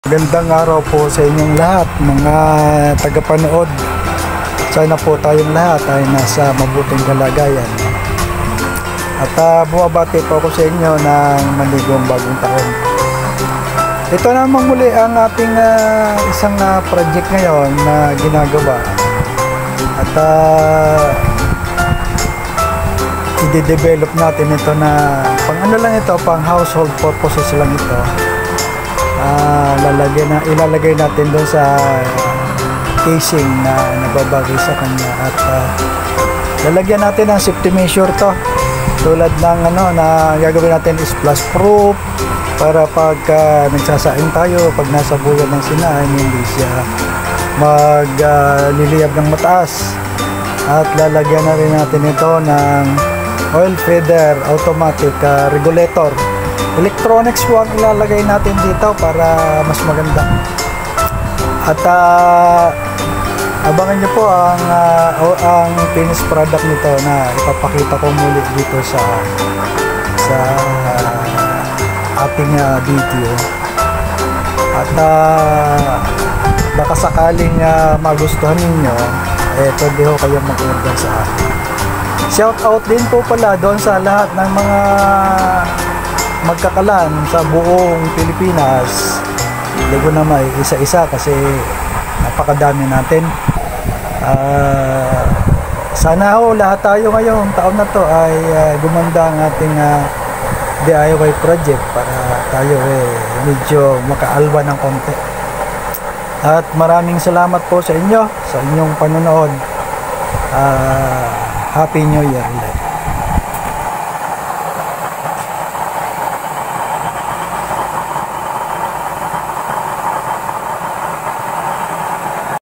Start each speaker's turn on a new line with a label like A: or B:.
A: Magandang araw po sa inyong lahat, mga tagapanood. Sana po tayong lahat ay nasa mabuting kalagayan. At bumabati po ako sa inyo ng maligong bagong taon. Ito namang muli ang ating isang project ngayon na ginagawa. At i-develop natin ito na pang ano lang ito, pang household purposes lang ito. Ilalagay natin doon sa casing na nababagay sa kanya at lalagyan natin ng safety measure to, tulad ng na gagawin natin is splash proof para pag nagsasaing tayo, pag nasa buyan ng sinaing, hindi siya magliliyab ng mataas. At lalagyan na rin natin ito ng oil feeder automatic regulator. Electronics po ang ilalagay natin dito para mas maganda. At abangan nyo po ang finished product nito na ipapakita ko muli dito sa ating video. At baka sakaling magustuhan ninyo, pwede ho kayong mag-order sa akin. Shout out din po pala doon sa lahat ng mga magkakalan sa buong Pilipinas. Hindi ko na may isa-isa kasi napakadami natin. Sana ho lahat tayo ngayong taon na to ay gumanda ang ating DIY project para tayo medyo makaalwa ng konti. At maraming salamat po sa inyo, sa inyong panonood. Happy New Year ulit.